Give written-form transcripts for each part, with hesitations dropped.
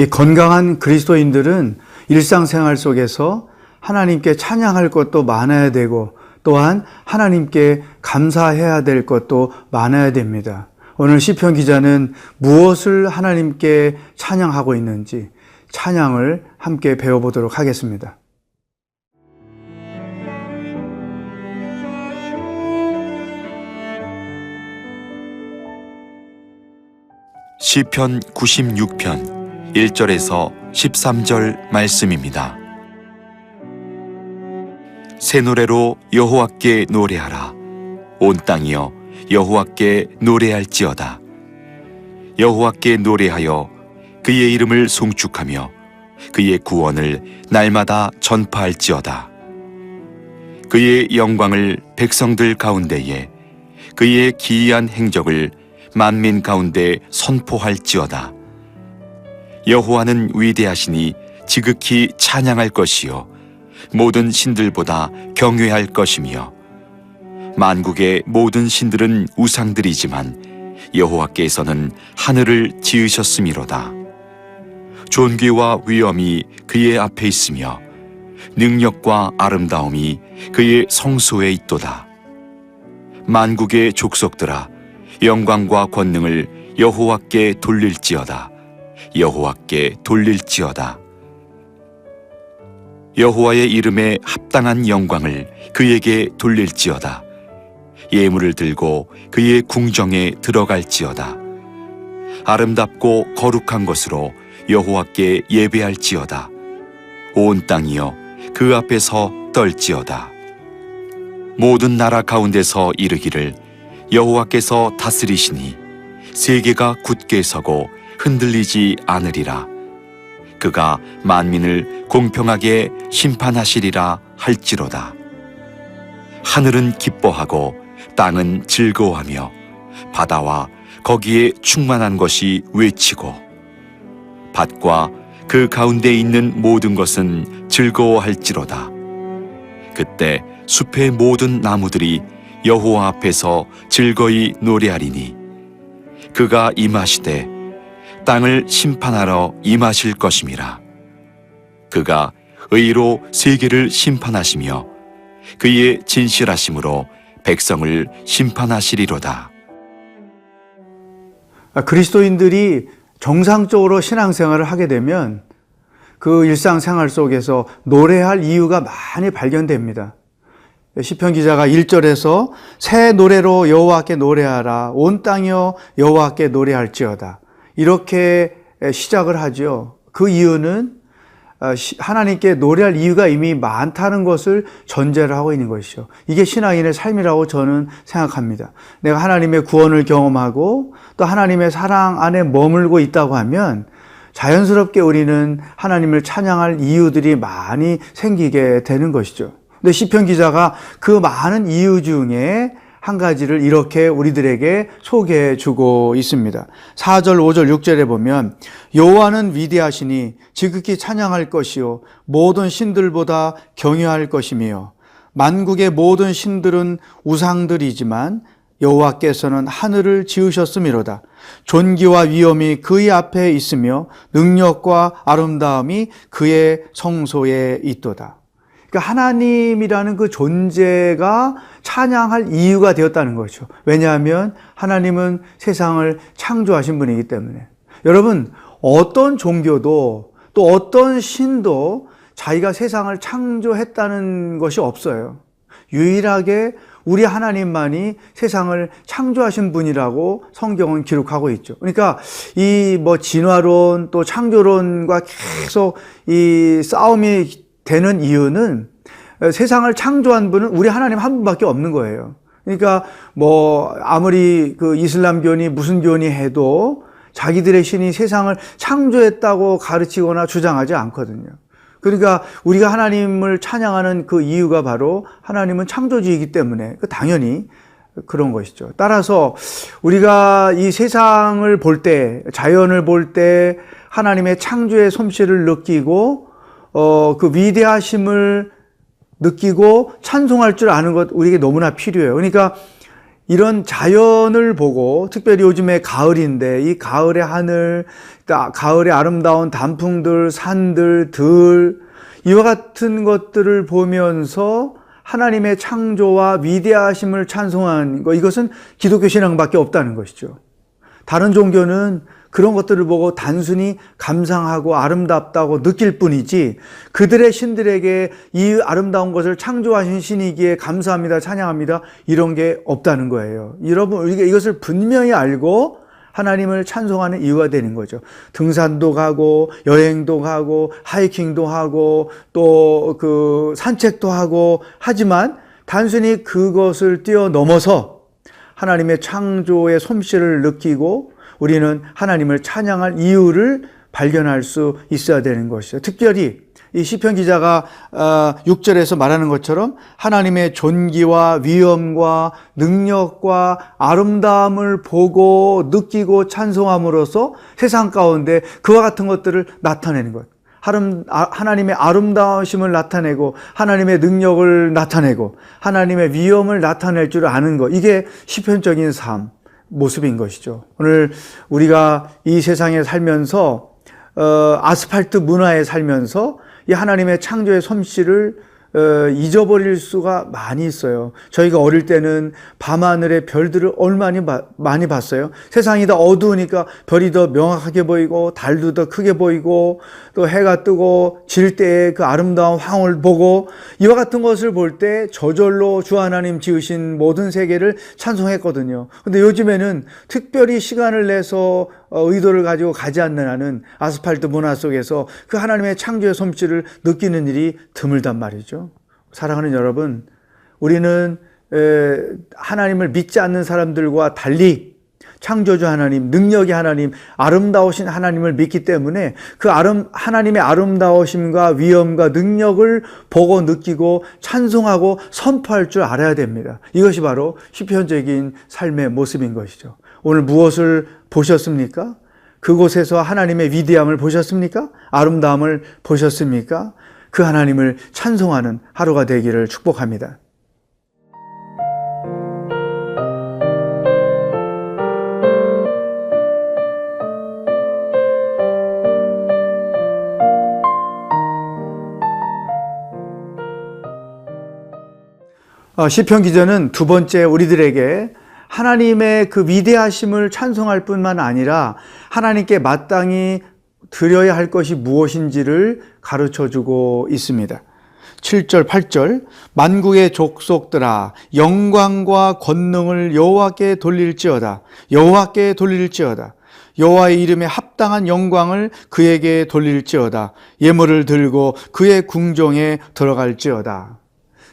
이 건강한 그리스도인들은 일상생활 속에서 하나님께 찬양할 것도 많아야 되고 또한 하나님께 감사해야 될 것도 많아야 됩니다. 오늘 시편 기자는 무엇을 하나님께 찬양하고 있는지 찬양을 함께 배워보도록 하겠습니다. 시편 96편 1절에서 13절 말씀입니다. 새 노래로 여호와께 노래하라. 온 땅이여 여호와께 노래할지어다. 여호와께 노래하여 그의 이름을 송축하며 그의 구원을 날마다 전파할지어다. 그의 영광을 백성들 가운데에 그의 기이한 행적을 만민 가운데 선포할지어다. 여호와는 위대하시니 지극히 찬양할 것이요 모든 신들보다 경외할 것이며 만국의 모든 신들은 우상들이지만 여호와께서는 하늘을 지으셨음이로다. 존귀와 위엄이 그의 앞에 있으며 능력과 아름다움이 그의 성소에 있도다. 만국의 족속들아 영광과 권능을 여호와께 돌릴지어다. 여호와께 돌릴지어다. 여호와의 이름에 합당한 영광을 그에게 돌릴지어다. 예물을 들고 그의 궁정에 들어갈지어다. 아름답고 거룩한 것으로 여호와께 예배할지어다. 온 땅이여 그 앞에서 떨지어다. 모든 나라 가운데서 이르기를 여호와께서 다스리시니 세계가 굳게 서고 흔들리지 않으리라. 그가 만민을 공평하게 심판하시리라 할지로다. 하늘은 기뻐하고 땅은 즐거워하며 바다와 거기에 충만한 것이 외치고 밭과 그 가운데 있는 모든 것은 즐거워할지로다. 그때 숲의 모든 나무들이 여호와 앞에서 즐거이 노래하리니 그가 임하시되 땅을 심판하러 임하실 것임이라. 그가 의로 세계를 심판하시며 그의 진실하심으로 백성을 심판하시리로다. 그리스도인들이 정상적으로 신앙생활을 하게 되면 그 일상생활 속에서 노래할 이유가 많이 발견됩니다. 시편 기자가 1절에서 새 노래로 여호와께 노래하라. 온 땅이여 여호와께 노래할지어다. 이렇게 시작을 하죠. 그 이유는 하나님께 노래할 이유가 이미 많다는 것을 전제를 하고 있는 것이죠. 이게 신앙인의 삶이라고 저는 생각합니다. 내가 하나님의 구원을 경험하고 또 하나님의 사랑 안에 머물고 있다고 하면 자연스럽게 우리는 하나님을 찬양할 이유들이 많이 생기게 되는 것이죠. 근데 시편 기자가 그 많은 이유 중에 한 가지를 이렇게 우리들에게 소개해 주고 있습니다. 4절, 5절, 6절에 보면 여호와는 위대하시니 지극히 찬양할 것이요 모든 신들보다 경외할 것이며 만국의 모든 신들은 우상들이지만 여호와께서는 하늘을 지으셨음이로다. 존귀와 위엄이 그의 앞에 있으며 능력과 아름다움이 그의 성소에 있도다. 그러니까 하나님이라는 그 존재가 찬양할 이유가 되었다는 거죠. 왜냐하면 하나님은 세상을 창조하신 분이기 때문에. 여러분, 어떤 종교도 또 어떤 신도 자기가 세상을 창조했다는 것이 없어요. 유일하게 우리 하나님만이 세상을 창조하신 분이라고 성경은 기록하고 있죠. 그러니까 이 진화론 또 창조론과 계속 이 싸움이 되는 이유는 세상을 창조한 분은 우리 하나님 한 분밖에 없는 거예요. 그러니까 아무리 그 이슬람교니 무슨 교니 해도 자기들의 신이 세상을 창조했다고 가르치거나 주장하지 않거든요. 그러니까 우리가 하나님을 찬양하는 그 이유가 바로 하나님은 창조주이기 때문에 당연히 그런 것이죠. 따라서 우리가 이 세상을 볼 때, 자연을 볼 때 하나님의 창조의 솜씨를 느끼고 그 위대하심을 느끼고 찬송할 줄 아는 것 우리에게 너무나 필요해요. 그러니까 이런 자연을 보고, 특별히 요즘에 가을인데 이 가을의 하늘, 가을의 아름다운 단풍들, 산들, 들, 이와 같은 것들을 보면서 하나님의 창조와 위대하심을 찬송하는 것, 이것은 기독교 신앙밖에 없다는 것이죠. 다른 종교는 그런 것들을 보고 단순히 감상하고 아름답다고 느낄 뿐이지, 그들의 신들에게 이 아름다운 것을 창조하신 신이기에 감사합니다, 찬양합니다, 이런 게 없다는 거예요. 여러분, 우리가 이것을 분명히 알고 하나님을 찬송하는 이유가 되는 거죠. 등산도 가고 여행도 가고 하이킹도 하고 또 그 산책도 하고 하지만, 단순히 그것을 뛰어넘어서 하나님의 창조의 솜씨를 느끼고 우리는 하나님을 찬양할 이유를 발견할 수 있어야 되는 것이죠. 특별히 이 시편 기자가 6절에서 말하는 것처럼 하나님의 존귀와 위엄과 능력과 아름다움을 보고 느끼고 찬송함으로써 세상 가운데 그와 같은 것들을 나타내는 것. 하나님의 아름다우심을 나타내고 하나님의 능력을 나타내고 하나님의 위엄을 나타낼 줄 아는 것. 이게 시편적인 삶 모습인 것이죠. 오늘 우리가 이 세상에 살면서 아스팔트 문화에 살면서 이 하나님의 창조의 솜씨를 잊어버릴 수가 많이 있어요. 저희가 어릴 때는 밤하늘의 별들을 얼마나 많이 봤어요. 세상이 더 어두우니까 별이 더 명확하게 보이고 달도 더 크게 보이고 또 해가 뜨고 질 때의 그 아름다운 황홀 보고, 이와 같은 것을 볼 때 저절로 주 하나님 지으신 모든 세계를 찬송했거든요. 근데 요즘에는 특별히 시간을 내서 의도를 가지고 가지 않는 한은 아스팔트 문화 속에서 그 하나님의 창조의 솜씨를 느끼는 일이 드물단 말이죠. 사랑하는 여러분, 우리는 하나님을 믿지 않는 사람들과 달리 창조주 하나님, 능력의 하나님, 아름다우신 하나님을 믿기 때문에 그 하나님의 아름다우심과 위엄과 능력을 보고 느끼고 찬송하고 선포할 줄 알아야 됩니다. 이것이 바로 시편적인 삶의 모습인 것이죠. 오늘 무엇을 보셨습니까? 그곳에서 하나님의 위대함을 보셨습니까? 아름다움을 보셨습니까? 그 하나님을 찬송하는 하루가 되기를 축복합니다. 시편 기자는 두 번째 우리들에게 하나님의 그 위대하심을 찬송할 뿐만 아니라 하나님께 마땅히 드려야 할 것이 무엇인지를 가르쳐주고 있습니다. 7절, 8절, 만국의 족속들아 영광과 권능을 여호와께 돌릴지어다. 여호와께 돌릴지어다. 여호와의 이름에 합당한 영광을 그에게 돌릴지어다. 예물을 들고 그의 궁정에 들어갈지어다.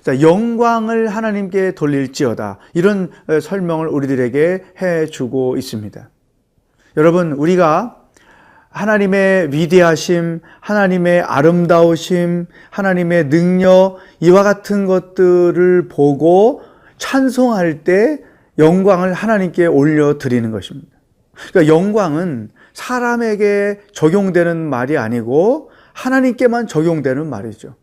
자, 영광을 하나님께 돌릴지어다. 이런 설명을 우리들에게 해주고 있습니다. 여러분, 우리가 하나님의 위대하심, 하나님의 아름다우심, 하나님의 능력, 이와 같은 것들을 보고 찬송할 때 영광을 하나님께 올려드리는 것입니다. 그러니까 영광은 사람에게 적용되는 말이 아니고 하나님께만 적용되는 말이죠.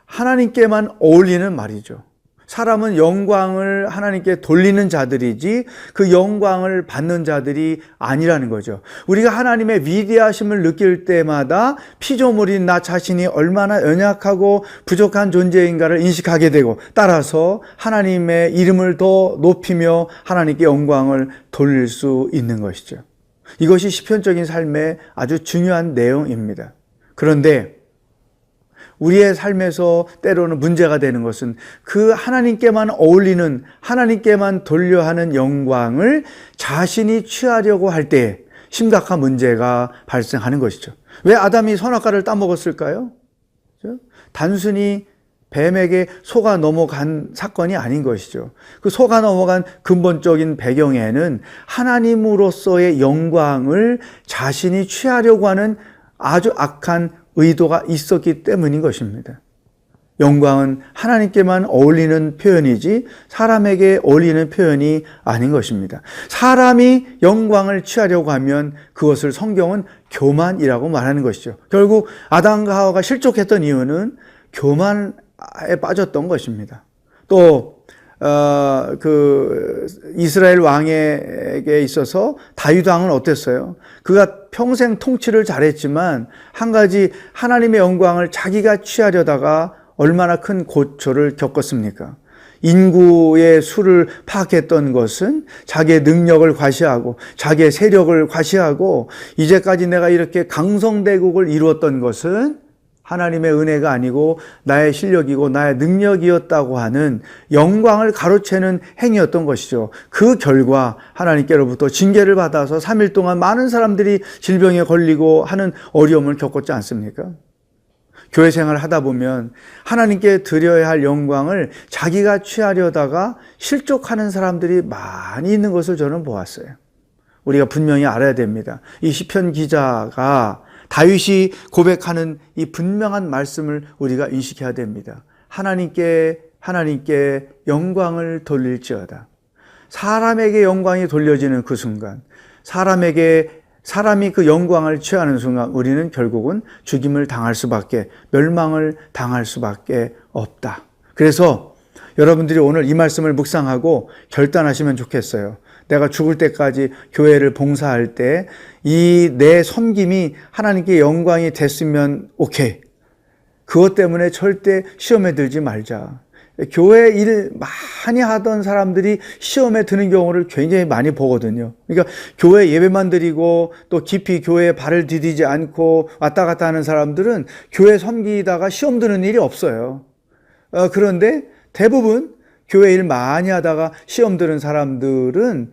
하나님께만 어울리는 말이죠. 사람은 영광을 하나님께 돌리는 자들이지 그 영광을 받는 자들이 아니라는 거죠. 우리가 하나님의 위대하심을 느낄 때마다 피조물인 나 자신이 얼마나 연약하고 부족한 존재인가를 인식하게 되고, 따라서 하나님의 이름을 더 높이며 하나님께 영광을 돌릴 수 있는 것이죠. 이것이 시편적인 삶의 아주 중요한 내용입니다. 그런데 우리의 삶에서 때로는 문제가 되는 것은 그 하나님께만 어울리는, 하나님께만 돌려 하는 영광을 자신이 취하려고 할 때 심각한 문제가 발생하는 것이죠. 왜 아담이 선악과를 따먹었을까요? 단순히 뱀에게 속아 넘어간 사건이 아닌 것이죠. 그 속아 넘어간 근본적인 배경에는 하나님으로서의 영광을 자신이 취하려고 하는 아주 악한 의도가 있었기 때문인 것입니다. 영광은 하나님께만 어울리는 표현이지 사람에게 어울리는 표현이 아닌 것입니다. 사람이 영광을 취하려고 하면 그것을 성경은 교만이라고 말하는 것이죠. 결국 아담과 하와가 실족했던 이유는 교만에 빠졌던 것입니다. 또 이스라엘 왕에게 있어서 다윗 왕은 어땠어요? 그가 평생 통치를 잘했지만 한 가지 하나님의 영광을 자기가 취하려다가 얼마나 큰 고초를 겪었습니까? 인구의 수를 파악했던 것은 자기의 능력을 과시하고 자기의 세력을 과시하고 이제까지 내가 이렇게 강성대국을 이루었던 것은 하나님의 은혜가 아니고 나의 실력이고 나의 능력이었다고 하는 영광을 가로채는 행위였던 것이죠. 그 결과 하나님께로부터 징계를 받아서 3일 동안 많은 사람들이 질병에 걸리고 하는 어려움을 겪었지 않습니까? 교회 생활을 하다 보면 하나님께 드려야 할 영광을 자기가 취하려다가 실족하는 사람들이 많이 있는 것을 저는 보았어요. 우리가 분명히 알아야 됩니다. 이 시편 기자가 다윗이 고백하는 이 분명한 말씀을 우리가 인식해야 됩니다. 하나님께 영광을 돌릴지어다. 사람에게 영광이 돌려지는 그 순간, 사람이 그 영광을 취하는 순간 우리는 결국은 죽임을 당할 수밖에, 멸망을 당할 수밖에 없다. 그래서 여러분들이 오늘 이 말씀을 묵상하고 결단하시면 좋겠어요. 내가 죽을 때까지 교회를 봉사할 때 이 내 섬김이 하나님께 영광이 됐으면 오케이. 그것 때문에 절대 시험에 들지 말자. 교회 일 많이 하던 사람들이 시험에 드는 경우를 굉장히 많이 보거든요. 그러니까 교회 예배만 드리고 또 깊이 교회에 발을 디디지 않고 왔다 갔다 하는 사람들은 교회 섬기다가 시험 드는 일이 없어요. 그런데 대부분 교회 일 많이 하다가 시험 드는 사람들은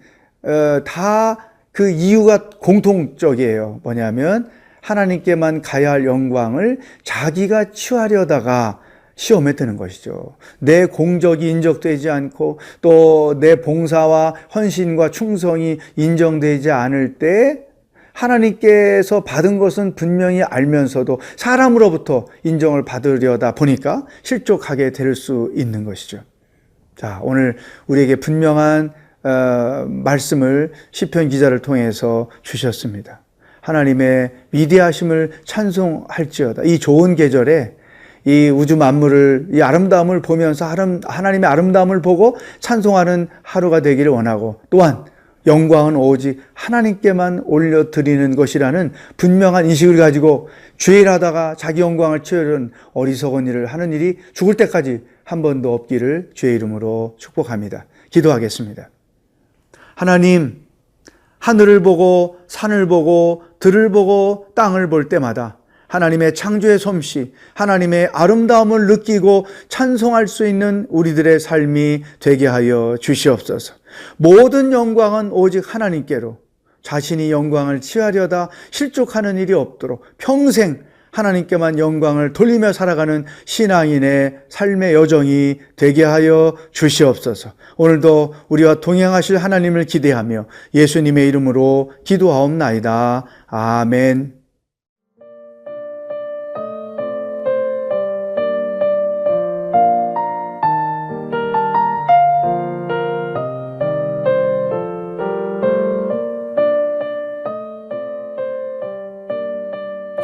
다 그 이유가 공통적이에요. 뭐냐면 하나님께만 가야 할 영광을 자기가 취하려다가 시험에 드는 것이죠. 내 공적이 인정되지 않고 또 내 봉사와 헌신과 충성이 인정되지 않을 때 하나님께서 받은 것은 분명히 알면서도 사람으로부터 인정을 받으려다 보니까 실족하게 될 수 있는 것이죠. 자, 오늘 우리에게 분명한 말씀을 시편 기자를 통해서 주셨습니다. 하나님의 위대하심을 찬송할지어다. 이 좋은 계절에 이 우주 만물을, 이 아름다움을 보면서 하나님의 아름다움을 보고 찬송하는 하루가 되기를 원하고, 또한 영광은 오직 하나님께만 올려드리는 것이라는 분명한 인식을 가지고 죄일하다가 자기 영광을 취하려는 어리석은 일을 하는 일이 죽을 때까지 한 번도 없기를 주의 이름으로 축복합니다. 기도하겠습니다. 하나님, 하늘을 보고 산을 보고 들을 보고 땅을 볼 때마다 하나님의 창조의 솜씨, 하나님의 아름다움을 느끼고 찬송할 수 있는 우리들의 삶이 되게 하여 주시옵소서. 모든 영광은 오직 하나님께로, 자신이 영광을 취하려다 실족하는 일이 없도록 평생 하나님께만 영광을 돌리며 살아가는 신앙인의 삶의 여정이 되게 하여 주시옵소서. 오늘도 우리와 동행하실 하나님을 기대하며 예수님의 이름으로 기도하옵나이다. 아멘.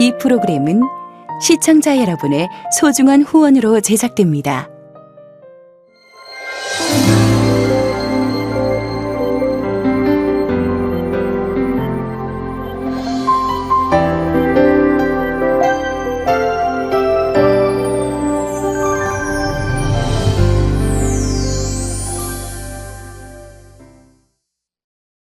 이 프로그램은 시청자 여러분의 소중한 후원으로 제작됩니다.